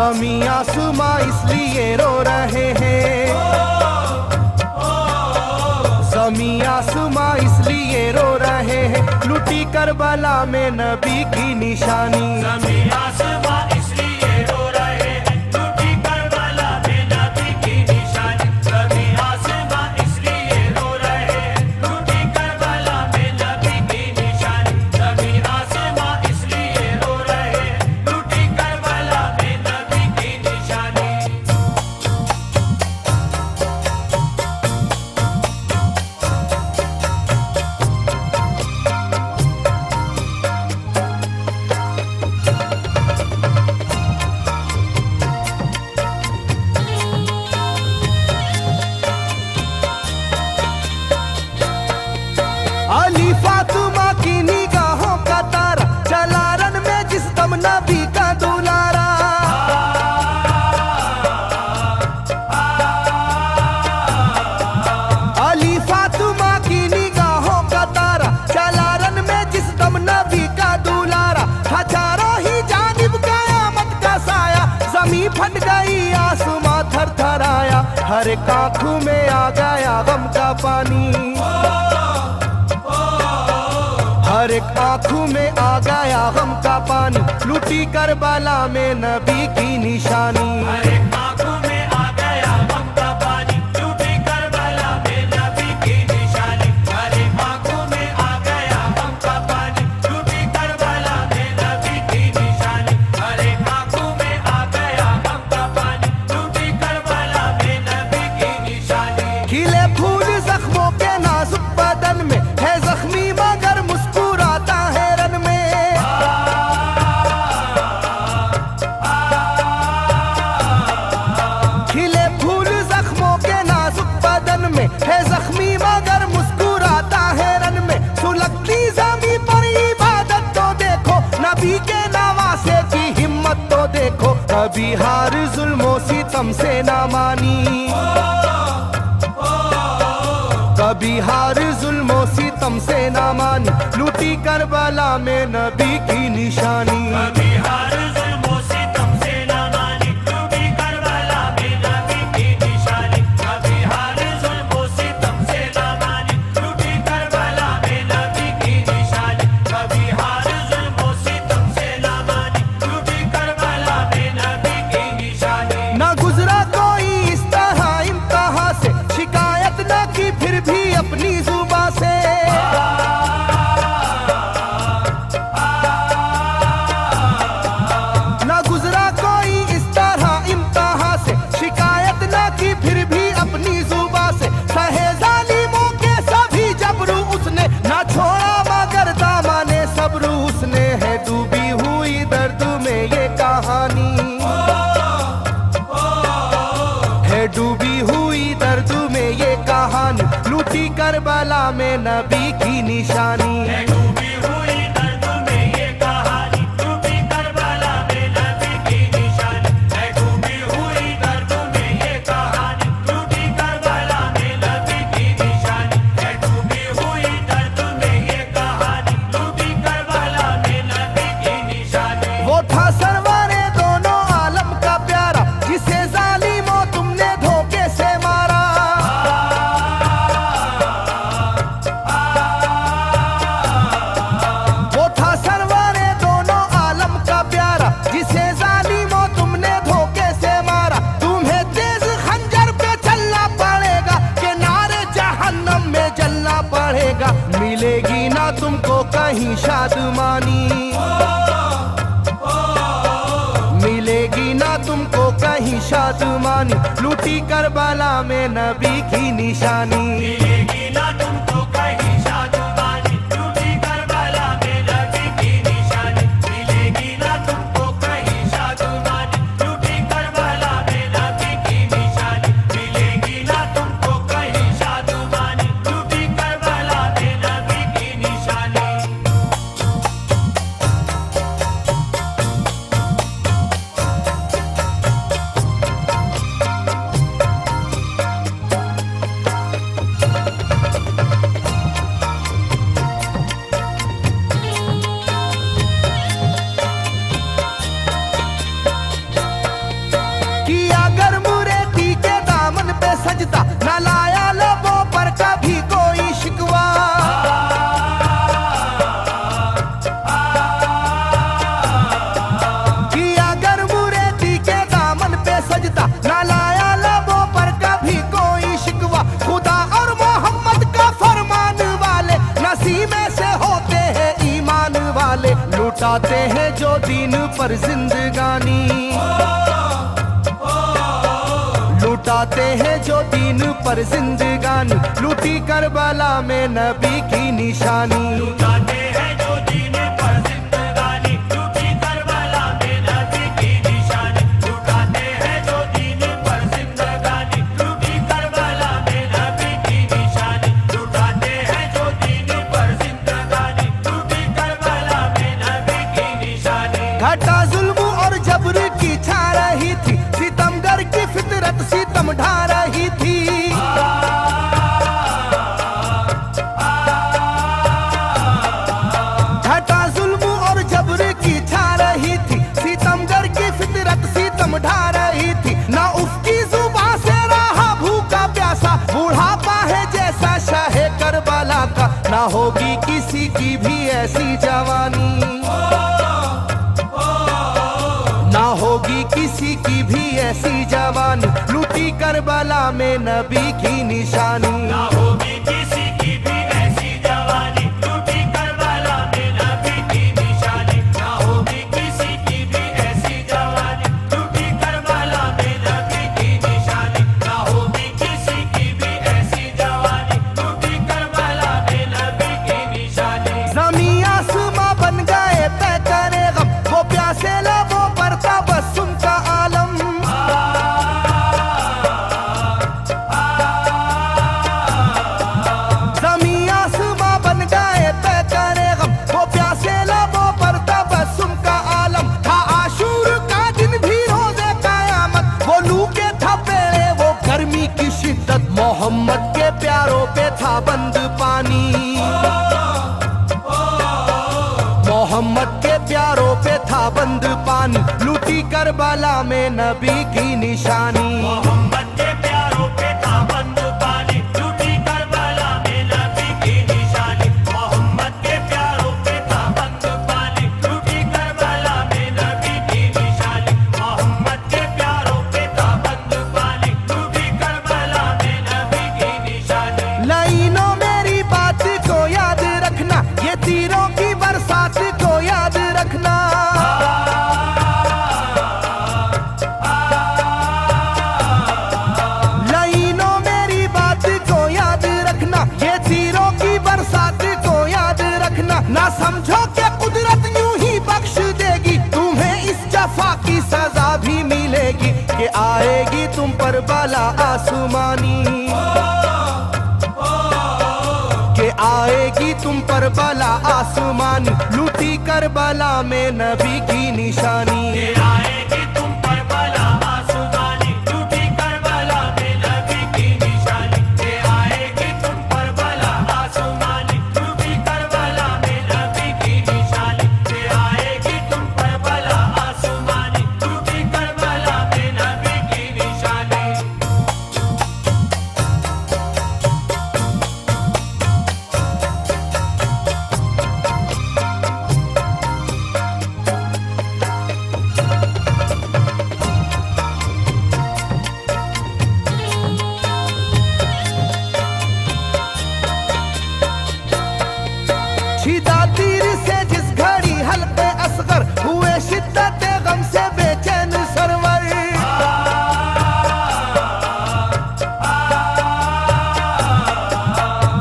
ज़मीं आसमां इसलिए रो रहे हैं, ज़मीं आसमां इसलिए रो रहे हैं, लुटी करबला में नबी की निशानी। ज़मीं आसमां इसलिए रो रहे हैं, लुटी करबला में नबी की निशानी। ज़मीं आसमां इसलिए रो रहे हैं, लुटी करबला में नबी की निशानी। ज़मीं आसमां इसलिए रो रहे हैं, लुटी करबला में नबी की निशानी। अली फातिमा की निगाहों का तारा, चला रन में जिस दम नबी का दुलारा। अली फातिमा की निगाहों का तारा, चला रन में जिस दम नबी का दुलारा। था चारों ही जानिब कयामत का साया, जमीन फट गई आसमां थर थर आया। हर एक आंखों में आ गया गम का पानी, हर एक आंखों में आ गया गम का पानी, लुटी करबला में नबी की निशानी। हर एक आंखों में आ गया गम का पानी, लुटी करबला में नबी की निशानी। हर एक आंखों में आ गया गम का पानी, लुटी करबला में नबी की निशानी। हर एक आंखों में आ गया गम का पानी, लुटी करबला में नबी की निशानी। खिले फूल जख्मों के नाजुक बदन में है जख्मी मगर मुस्कुराता है रन में। खिले फूल जख्मों के नाजुक बदन में है जख्मी मगर मुस्कुराता है रन में। सुलगती ज़मीं पर इबादत तो देखो, नबी के नवासे की हिम्मत तो देखो। कभी हार जुल्मों सितम से ना मानी, कभी हार जुल्मों सितम से ना मानी, लुटी करबला में नबी की निशानी। कभी हार जुल्मों सितम से ना मानी, लुटी करबला में नबी की निशानी। कभी हार जुल्मों सितम से ना मानी, लुटी करबला में नबी की निशानी। कभी हार जुल्मों सितम से ना मानी, लुटी करबला में नबी की निशानी। ना गुजरा कोई इस तरह इम्तिहा से, शिकायत न की फिर भी अपनी जुबां से। ना गुजरा कोई इस तरह इम्तिहा से, शिकायत न की फिर भी अपनी जुबां से। सहे जालिमों के सभी जबरू उसने, ना छोड़ा मगर दामने सब्रू उसने। है डूबी हुई दर्द में ये कहानी, है डूबी हुई दर्द में ये कहानी, लूटी करबला में नबी की निशानी। है डूबी हुई दर्द में ये कहानी, लुटी करबला में नबी की निशानी। है डूबी हुई दर्द में ये कहानी, लुटी करबला में नबी की निशानी। है डूबी हुई दर्द में ये कहानी, लुटी करबला में नबी की निशानी। वो था सरवारे दोनों आलम का प्यारा, जिसे जालिमों तुमने धोखे से मारा। वो था सरवारे दोनों आलम का प्यारा, जिसे जालिमों तुमने धोखे से मारा। तुम्हें तेज खंजर पे चलना पड़ेगा, कि नारे जहन्नम में जलना पड़ेगा। मिलेगी ना तुमको कहीं शादमानी, मिलेगी ना तुमको कहीं शादमानी, लूटी करबला में नबी की निशानी। मिलेगी ना तुमको कहीं शादमानी, लुटी करबला में नबी की निशानी। मिलेगी ना तुमको कहीं शादमानी, लुटी करबला में नबी की निशानी। मिलेगी ना तुमको कहीं शादमानी, लुटी करबला में नबी की निशानी। उसी में से होते हैं ईमान वाले, लुटाते हैं जो दीन पर जिंदगानी, लुटाते हैं जो दीन पर जिंदगानी, लूटी करबला में नबी की निशानी। लुटाते हैं जो दीन पर जिंदगानी, लूटी करबला में नबी की निशानी। लुटाते हैं जो दीन पर जिंदगानी, लूटी करबला में नबी की निशानी। लुटाते हैं जो दीन पर जिंदगानी, लूटी करबला में नबी की निशानी। घटा जुल्म और जबर की छा रही थी, सितमगर की फितरत सितम ढा रही थी। घटा जुल्म और जबर की छा रही थी, सितमगर की फितरत सितम ढा रही थी। ना उसकी जुबान से रहा भूखा प्यासा, बुढ़ापा है जैसा शाहे करबला का, ना होगी किसी की भी ऐसी जवानी, ना होगी किसी की भी ऐसी जवानी, लूटी करबला में नबी की निशानी। ना होगी किसी की भी ऐसी जवानी, लूटी करबला में नबी की निशानी। ना होगी किसी की भी ऐसी जवानी, लूटी करबला में नबी की निशानी। ना होगी किसी की भी ऐसी जवानी, लूटी करबला में नबी की निशानी। ज़मीं आसमां बन गए तय करे गम, वो प्यासे लबों पर तबस्सुम का आलम। ज़मीं आसमां बन गए तय करे गम, वो प्यासे लबों पर तबस्सुम का आलम। था आशूर का दिन भी रोज़े क़यामत, वो लू के थपेड़े वो गर्मी की शिद्दत, मोहम्मद के प्यारों पे था बंद पानी, मोहम्मद के प्यारों पे था बंद पानी, लूटी करबला में नबी की निशानी। मोहम्मद के प्यारों पे था बंद पानी, लूटी करबला में नबी की निशानी। मोहम्मद के प्यारों पे था बंद पानी, लूटी करबला में नबी की निशानी। मोहम्मद के प्यारों पे था बंद पानी, लूटी करबला में नबी की निशानी। लाइनों मेरी बात को याद रखना, ये तीरों की बरसात को याद रखना। लाइनों मेरी बात को याद रखना, ये तीरों की बरसात को याद रखना। ना समझो कि कुदरत यूं ही बख्श देगी, तुम्हें इस जफा की सजा भी मिलेगी, कि आएगी तुम पर बला आसमानी, के आएगी तुम पर बला आसमानी, लूटी करबला में नबी की निशानी। ये आएगी तुम पर बला आसमानी, लूटी करबला में नबी की निशानी। ये आएगी तुम पर बला आसमानी, लूटी करबला में नबी की निशानी। ये आएगी तुम पर बला आसमानी, लूटी करबला में नबी की निशानी। छिदा तीर से जिस घड़ी हल्के असगर हुए, शिद्दत गम से बेचैन सरवर।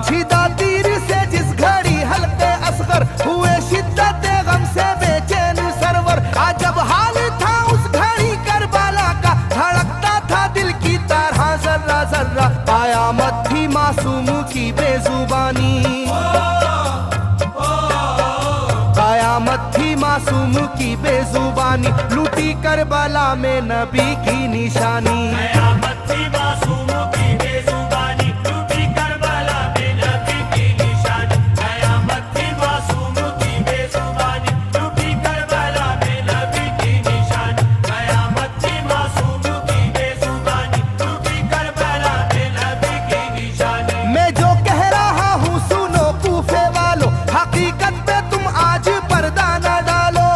छिदा तीर से जिस घड़ी हल्के असगर हुए, शिद्दत गम से बेचैन सरवर। अजब हाल था उस घड़ी करबला का, धड़कता था दिल की तरह जर्रा जर्रा। कयामत थी मासूम की बेजुबानी, कयामत थी मासूम की बेजुबानी, लूटी करबला में नबी की निशानी। कयामत थी मासूम की बेजुबानी, लूटी करबला में नबी की निशानी। कयामत थी मासूम की बेजुबानी, लूटी करबला में नबी की निशानी। कयामत थी मासूम की बेजुबानी, लूटी करबला में नबी की निशानी। मैं जो कह रहा हूँ सुनो कूफे वालों, हकीकत पे तुम आज पर्दा न डालो।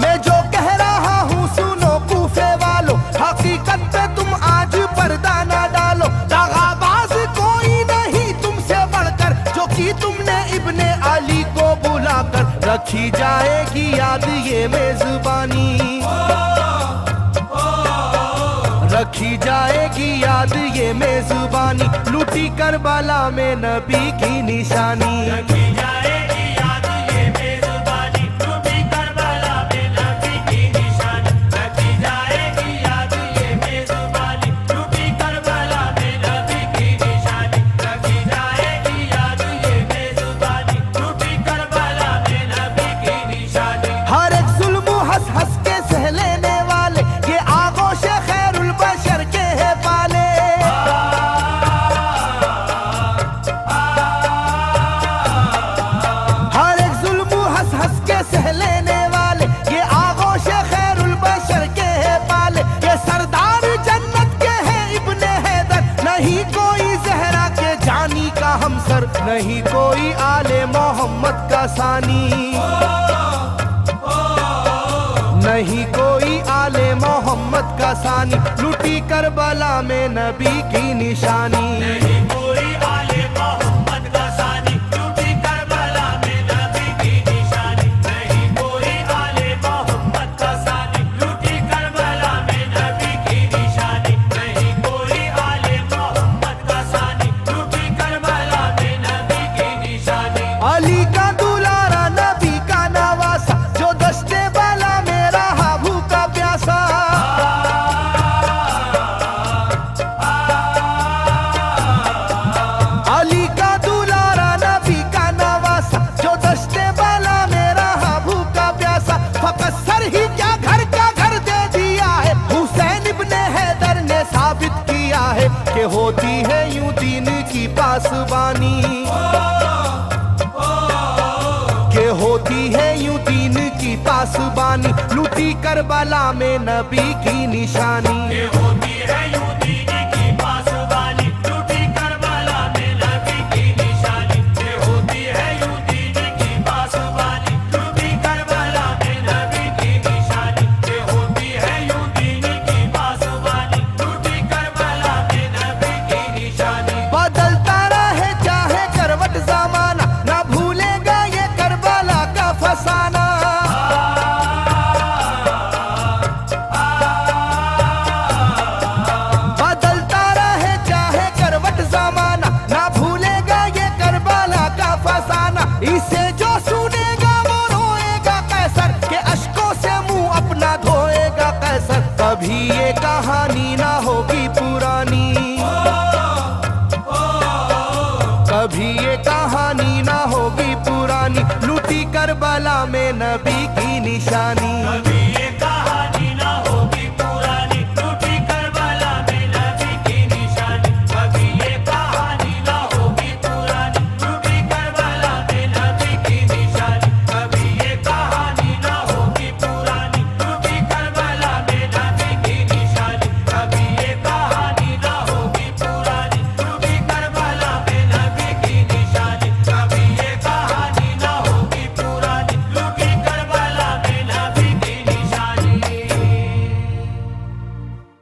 मैं जो कह रखी जाएगी याद ये मेजबानी, रखी जाएगी याद ये मेजबानी, लूटी करबला में नबी की निशानी। रखी जाएगी याद ये मेजबानी, लूटी करबला में नबी की निशानी। रखी जाएगी याद ये मेजबानी, लूटी करबला में नबी की निशानी। रखी जाएगी याद ये मेजबानी, लूटी करबला में नबी की निशानी। हर एक जुल्म हंस हंस के सह लेने वाले, ये आगोश खैरुल बशर के है पाले। हर एक जुल्म हंस हंस के सह लेने वाले, ये आगोश खैरुल बशर के है पाले। ये सरदार जन्नत के है इब्ने हैदर, नहीं कोई जहरा के जानी का हमसर, नहीं कोई आले मोहम्मद का सानी, नहीं कोई आले मोहम्मद का सानी, लूटी करबला में नबी की निशानी। नहीं कोई आले मोहम्मद का सानी, लूटी करबला में नबी की निशानी। नहीं कोई आले मोहम्मद का सानी, लूटी करबला में नबी की निशानी। नहीं कोई आले मोहम्मद का सानी, लूटी करबला में नबी की निशानी। अली का दुलारा नबी का नवासा, जो दस्ते बाला में रहा भूखा प्यासा। अली का दुलारा नबी का नवासा, जो दस्ते बाला में रहा भूखा प्यासा। फकत सर ही क्या घर का घर दे दिया है, हुसैन इब्ने हैदर ने साबित किया है कि होती है यूं दीन की पासबानी, के होती है यूं दीन की पासबानी, लूटी करबला में नबी की निशानी। ये होती है यूं दीन की पासबानी, लूटी करबला में नबी की निशानी। ये होती है यूं दीन की पासबानी, लूटी करबला में नबी की निशानी। ये होती है यूं दीन की पासबानी, लूटी करबला में नबी की निशानी। बदलता रहे चाहे करवट जमाना, ना भूलेगा ये करबला का फसाना। बदलता रहे चाहे करवट जमाना, ना भूलेगा ये करबला का फसाना। इसे जो सुनेगा वो रोएगा कैसर, के अश्कों से मुंह अपना धोएगा कैसर। कभी ये कहानी ना होगी पुरानी, कभी ये कहानी ना होगी पुरानी, लूटी करबला में नबी की निशानी।